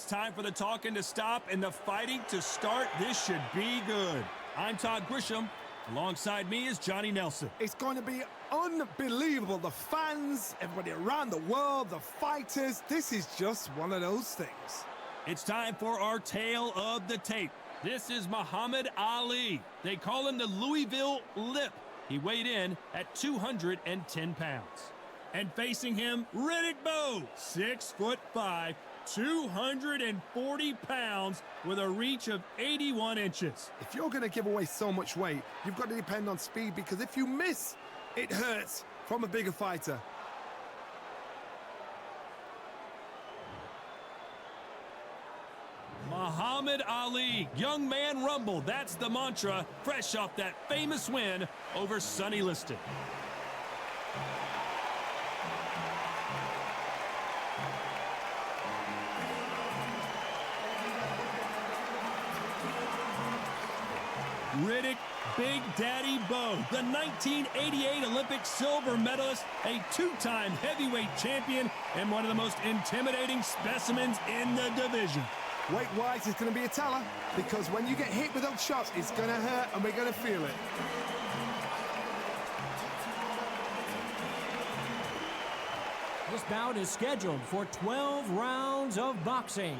time for the talking to stop and the fighting to start. This should be good. I'm Todd Grisham. Alongside me is Johnny Nelson. It's going to be unbelievable. The fans, everybody around the world, the fighters. This is just one of those things. It's time for our tale of the tape. This is Muhammad Ali. They call him the Louisville Lip. He weighed in at 210 pounds. And facing him, Riddick Bowe, 6'5", 240 pounds with a reach of 81 inches. If you're going to give away so much weight, you've got to depend on speed, because if you miss, it hurts from a bigger fighter. Muhammad Ali, young man rumble, that's the mantra, fresh off that famous win over Sonny Liston. Riddick Big Daddy Bowe, the 1988 Olympic silver medalist, a two-time heavyweight champion, and one of the most intimidating specimens in the division. Weight-wise, it's going to be a teller, because when you get hit with those shots, it's going to hurt, and we're going to feel it. This bout is scheduled for 12 rounds of boxing.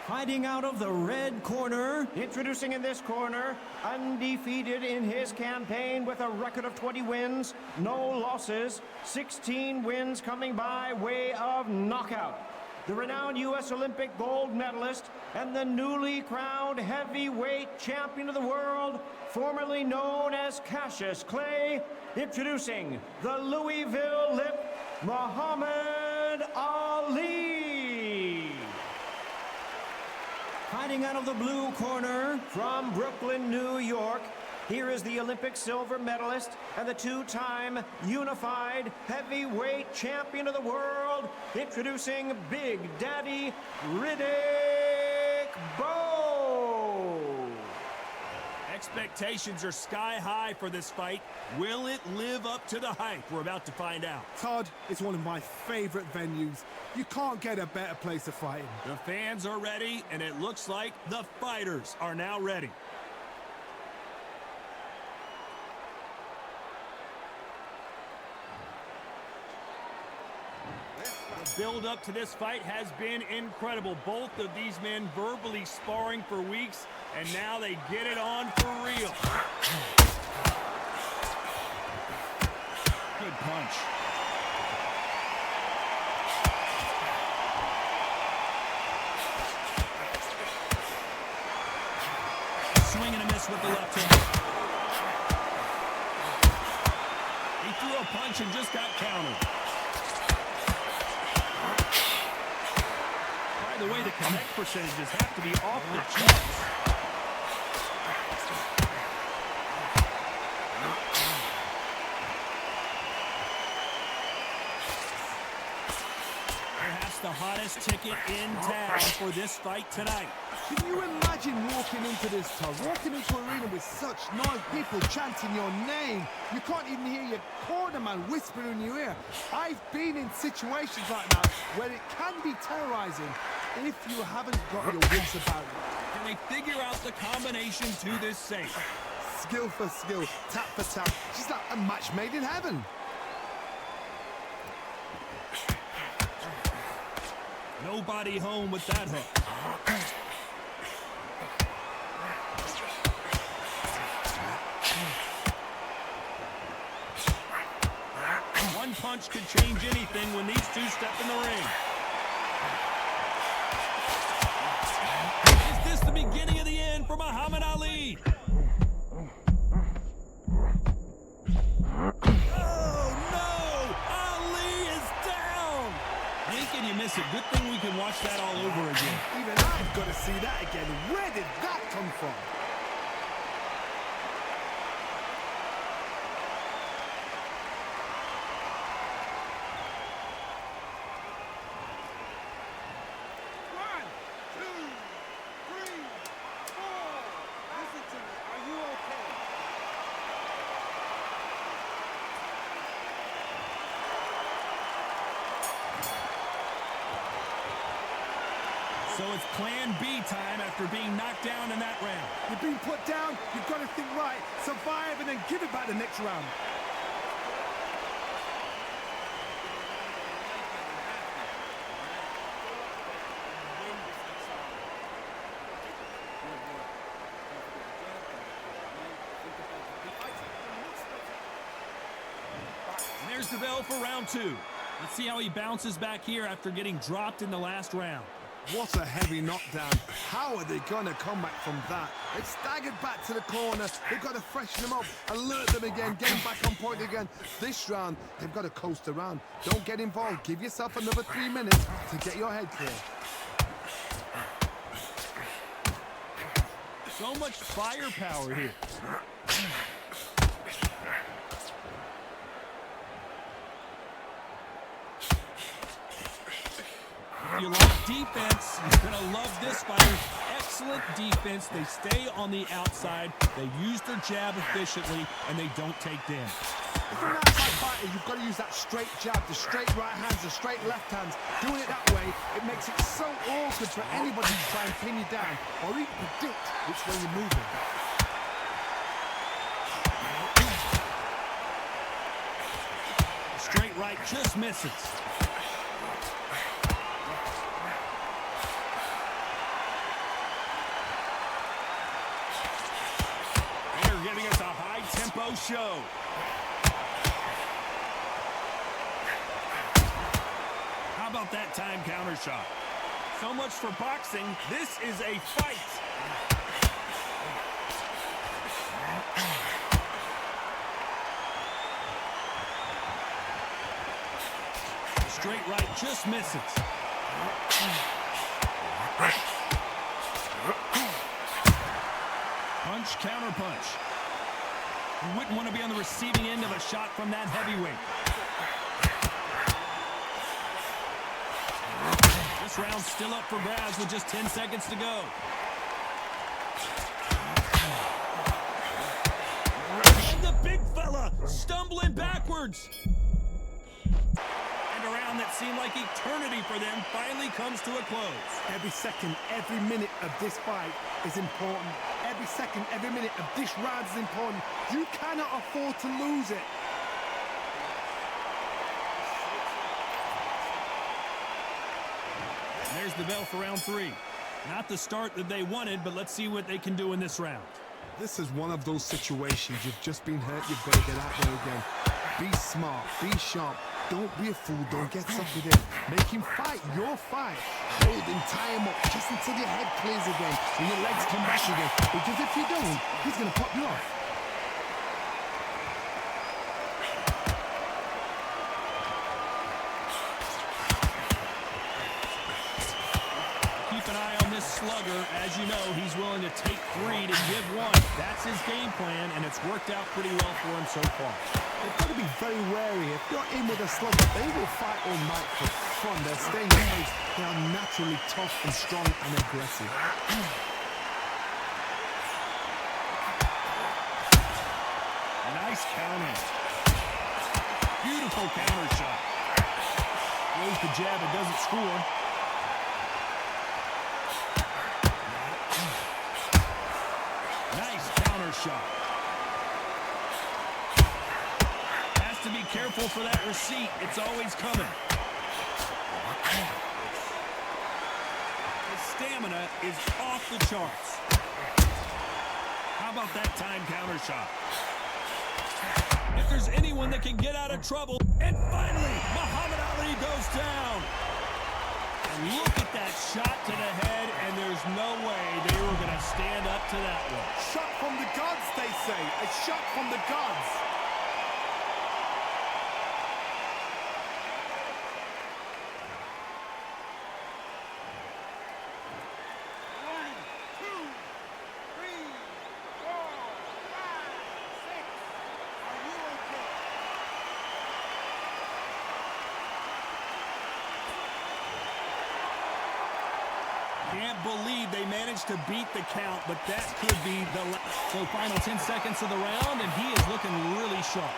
Fighting out of the red corner. Introducing in this corner, undefeated in his campaign with a record of 20 wins, no losses, 16 wins coming by way of knockout. The renowned U.S. Olympic gold medalist and the newly crowned heavyweight champion of the world, formerly known as Cassius Clay, introducing the Louisville Lip, Muhammad Ali. Fighting out of the blue corner. From Brooklyn, New York, here is the Olympic silver medalist and the two-time unified heavyweight champion of the world, introducing Big Daddy Riddick Bowe. Expectations are sky high for this fight. Will it live up to the hype? We're about to find out. Todd, it's one of my favorite venues. You can't get a better place to fight in. The fans are ready, and it looks like the fighters are now ready. The build up to this fight has been incredible. Both of these men verbally sparring for weeks, and now they get it on for real. Good punch. Swing and a miss with the left hook. He threw a punch and just got countered. By the way, the connect percentages have to be off the charts. Perhaps the hottest ticket in town for this fight tonight. Can you imagine walking into this, Todd? Walking into an arena with such noise, people chanting your name. You can't even hear your cornerman whispering in your ear. I've been in situations like that where it can be terrorizing if you haven't got your wits about it. Can they figure out the combination to this safe? Skill for skill, tap for tap. Just like a match made in heaven. Nobody home with that hook. One punch could change anything when these two step in the ring. Is this the beginning of the end for Muhammad Ali? Oh no! Ali is down! How can you miss it? Good thing we can watch that all over again. Even I've got to see that again. Where did that come from? So it's plan B time after being knocked down in that round. You've been put down, you've got to think right, survive, and then give it back the next round. And there's the bell for round 2. Let's see how he bounces back here after getting dropped in the last round. What a heavy knockdown. How are they going to come back from that? They've staggered back to the corner. They've got to freshen them up, alert them again, get them back on point again. This round, they've got to coast around. Don't get involved. Give yourself another 3 minutes to get your head clear. So much firepower here. If you like defense, you're going to love this fighter. Excellent defense. They stay on the outside. They use their jab efficiently, and they don't take damage. If you're an outside fighter, you've got to use that straight jab, the straight right hands, the straight left hands. Doing it that way, it makes it so awkward for anybody to try and pin you down or even predict which way you're moving. Straight right just misses. They're giving us a high-tempo show. How about that time counter shot? So much for boxing. This is a fight. Straight right just misses. Punch, counter punch. You wouldn't want to be on the receiving end of a shot from that heavyweight. This round's still up for grabs with just 10 seconds to go. And the big fella stumbling backwards. And a round that seemed like eternity for them finally comes to a close. Every second, every minute of this fight is important. Every second, every minute of this round is important. You cannot afford to lose it. And there's the bell for round 3. Not the start that they wanted, but let's see what they can do in this round. This is one of those situations. You've just been hurt. You've got to get out there again. Be smart. Be sharp. Don't be a fool. Don't get suckered in. Make him fight your fight. Hold him, tie him up just until your head clears again and your legs come back again. Because if you don't, he's going to pop you off. Keep an eye on this slugger. As you know, he's willing to take 3 to give 1. That's his game plan, and it's worked out pretty well for him so far. They've got to be very wary. If you're in with a slugger, they will fight all night for fun. They're staying close. They are naturally tough and strong and aggressive. Nice counter. Beautiful counter shot. Throws the jab and doesn't score. Nice counter shot. Has to be careful for that receipt. It's always coming. His stamina is off the charts. How about that time counter shot? If there's anyone that can get out of trouble, and finally, Muhammad Ali goes down. And look at that shot to the head, and there's no way they were going to stand up to that one. Shot from the gods, they say. A shot from the gods. Can't believe they managed to beat the count, but that could be the so final 10 seconds of the round, and he is looking really sharp.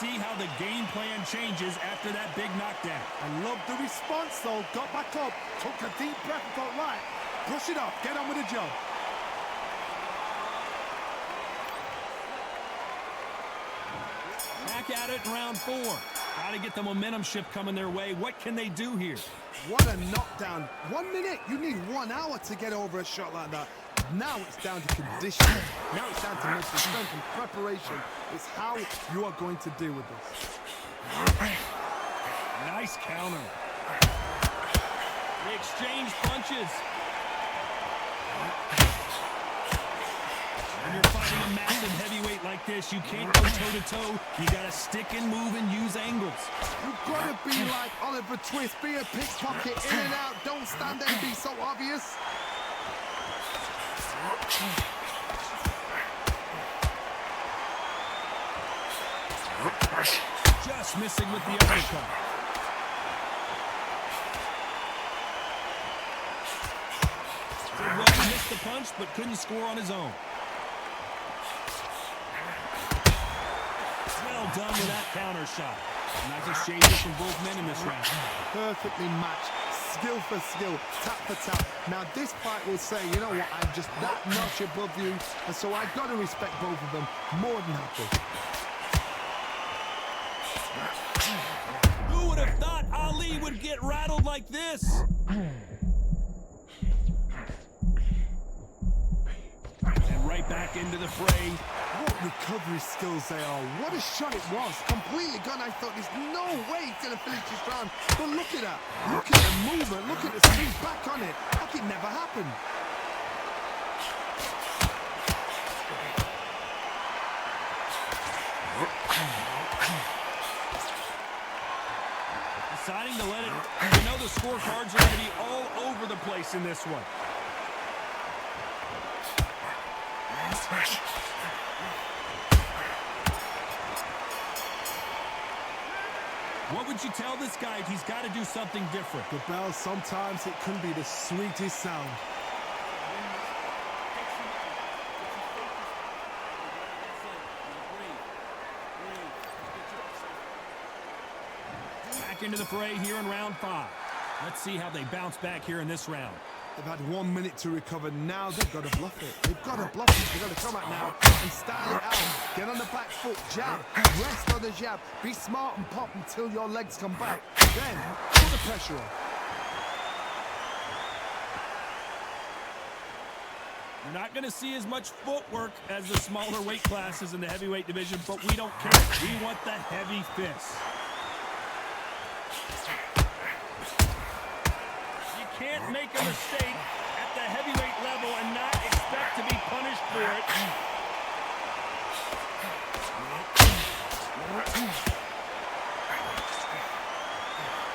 see how the game plan changes after that big knockdown. I love the response, though. Got back up, took a deep breath and thought, right, brush it off, get on with the job. Back at it in round 4. Got to get the momentum shift coming their way. What can they do here? What a knockdown. 1 minute, you need 1 hour to get over a shot like that. Now it's down to conditioning. Now it's down to mental strength and preparation. It's how you are going to deal with this. Nice counter. They exchange punches. When you're fighting a massive heavyweight like this, you can't go toe-to-toe. You got to stick and move and use angles. You've got to be like Oliver Twist. Be a pickpocket, in and out. Don't stand there and be so obvious. Just missing with the uppercut. Did well to miss the punch, but couldn't score on his own. Well done with that counter shot. Nice exchanges from both men in this round. Perfectly matched. Skill for skill, tap for tap. Now this fight will say, you know what, I'm just that notch above you, and so I've got to respect both of them more than happy. Who would have thought Ali would get rattled like this? And right back into the fray. What recovery skills they are. What a shot it was. Completely gone. I thought there's no way he's going to finish this round. But look at that. Look at the movement. Look at the speed back on it. Like it never happened. Deciding to let it. You know the scorecards are going to be all over the place in this one. What would you tell this guy if he's got to do something different? The bell, sometimes it can be the sweetest sound. Back into the fray here in round 5. Let's see how they bounce back here in this round. They've had 1 minute to recover. Now they've got to bluff it. They've got to bluff it. They've got to come out now and style it out. Get on the back foot, jab, rest on the jab. Be smart and pop until your legs come back. Then put the pressure on. You're not going to see as much footwork as the smaller weight classes in the heavyweight division, but we don't care. We want the heavy fists. You can't make a mistake at the heavyweight level and not expect to be punished for it.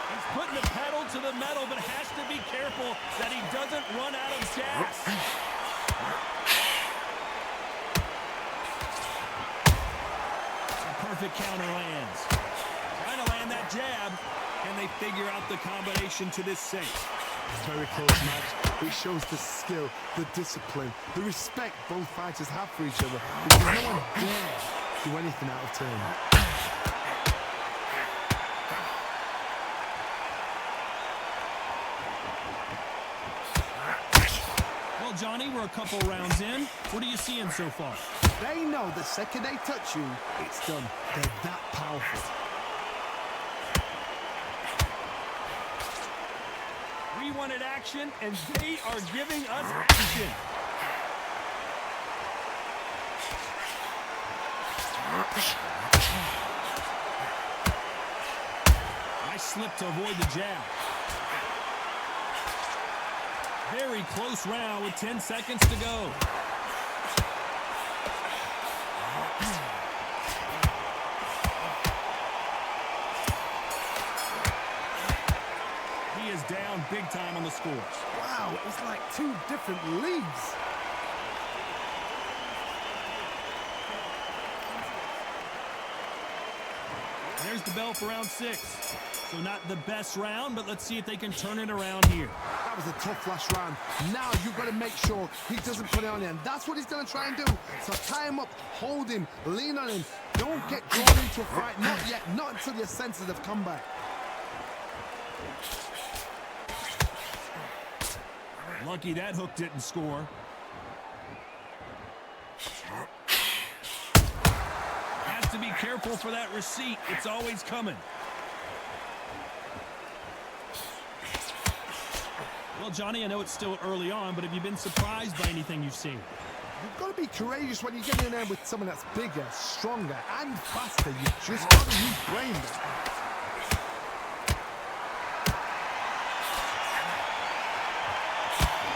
He's putting the pedal to the metal, but has to be careful that he doesn't run out of gas. Perfect counter lands. Trying to land that jab. Can they figure out the combination to this safe? Very close match. It shows the skill, the discipline, the respect both fighters have for each other. Because no one dares do anything out of turn. Well, Johnny, we're a couple rounds in. What are you seeing so far? They know the second they touch you, it's done. They're that powerful. We wanted action, and they are giving us action. Nice slip to avoid the jab. Very close round with 10 seconds to go. He is down big time on the scores. Wow, it's like 2 different leagues. There's the bell for round 6. So not the best round, but let's see if they can turn it around here. That was a tough last round. Now you've got to make sure he doesn't put it on you, and that's what he's going to try and do. So tie him up, hold him, lean on him. Don't get drawn into a fight. Not yet. Not until your senses have come back. Lucky that hook didn't score. Has to be careful for that receipt. It's always coming. Well, Johnny, I know it's still early on, but have you been surprised by anything you've seen? You've got to be courageous when you get in there with someone that's bigger, stronger, and faster. You just got to use brain there.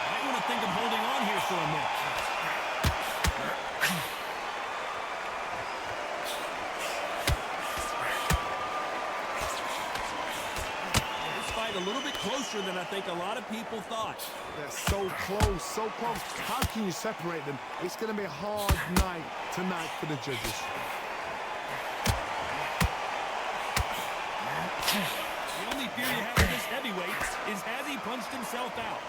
Might want to think of holding on here for a minute. A little bit closer than I think a lot of people thought. They're so close, so close. How can you separate them? It's going to be a hard night tonight for the judges. The only fear you have with this heavyweight is has he punched himself out?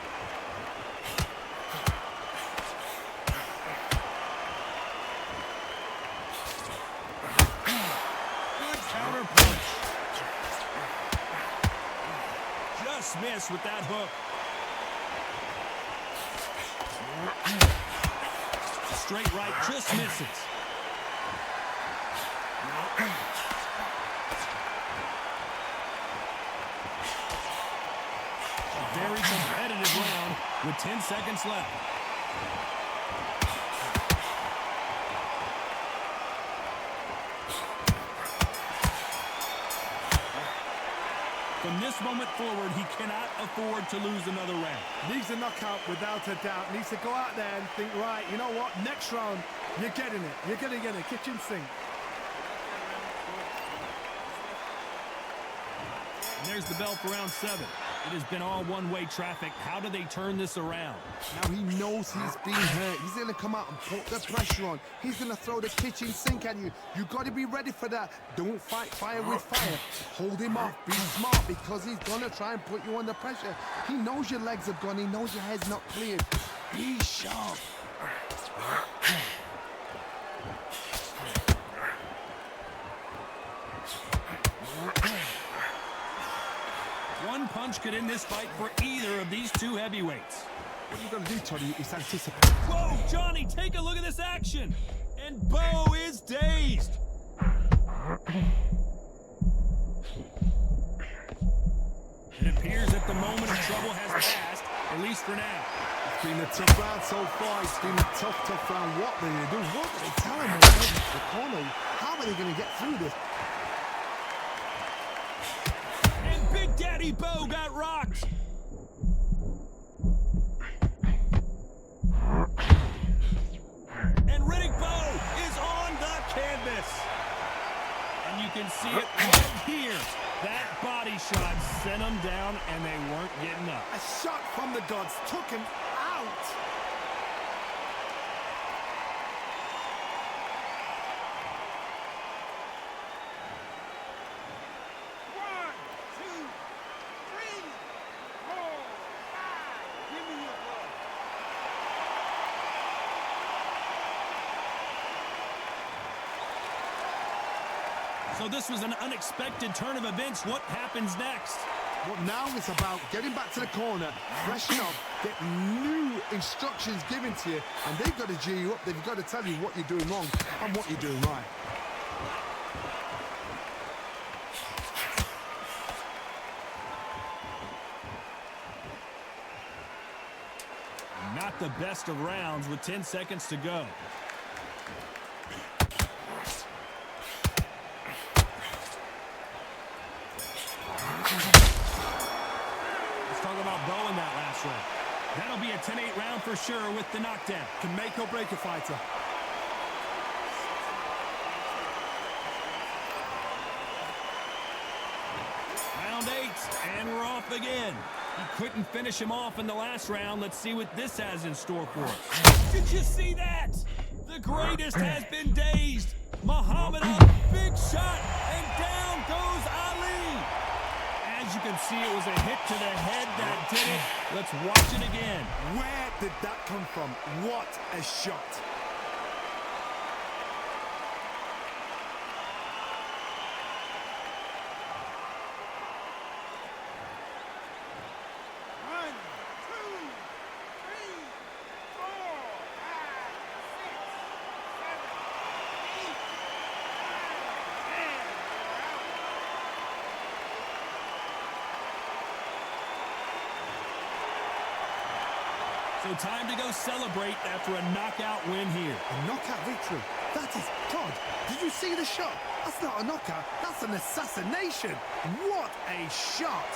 Good counter punch. Just missed with that hook. Straight right, just misses. A very competitive round with 10 seconds left. From this moment forward, he cannot afford to lose another round. Needs a knockout without a doubt. Needs to go out there and think, right, you know what? Next round, you're getting it. You're going to get a kitchen sink. And there's the bell for round 7. It has been all one-way traffic. How do they turn this around? Now he knows he's being hurt. He's going to come out and put the pressure on. He's going to throw the kitchen sink at you. You got to be ready for that. Don't fight fire with fire. Hold him off. Be smart because he's going to try and put you under pressure. He knows your legs have gone. He knows your head's not cleared. Be sharp. One punch could end this fight for either of these two heavyweights. What you've got to do, Tony, is anticipate. Whoa, Johnny, take a look at this action. And Bowe is dazed. It appears that the moment of trouble has passed, at least for now. It's been a tough round so far. It's been a tough round. What are they do? What are they telling him? The corner. How are they going to get through this? Big Daddy Bowe got rocked. And Riddick Bowe is on the canvas. And you can see it right here. That body shot sent him down, and they weren't getting up. A shot from the gods took him out. So this was an unexpected turn of events. What happens next? Well, now it's about getting back to the corner, freshen up, get new instructions given to you, and they've got to G you up. They've got to tell you what you're doing wrong and what you're doing right. Not the best of rounds with 10 seconds to go. That'll be a 10-8 round for sure with the knockdown. Can make or break a fighter. Round 8, and we're off again. He couldn't finish him off in the last round. Let's see what this has in store for us. Did you see that? The greatest has been dazed. Muhammad Ali, big shot, and down goes Ali. As you can see, it was a hit to the head that did it. Let's watch it again. Where did that come from? What a shot. So time to go celebrate after a knockout win here. A knockout victory. That is God. Did you see the shot? That's not a knockout. That's an assassination. What a shot.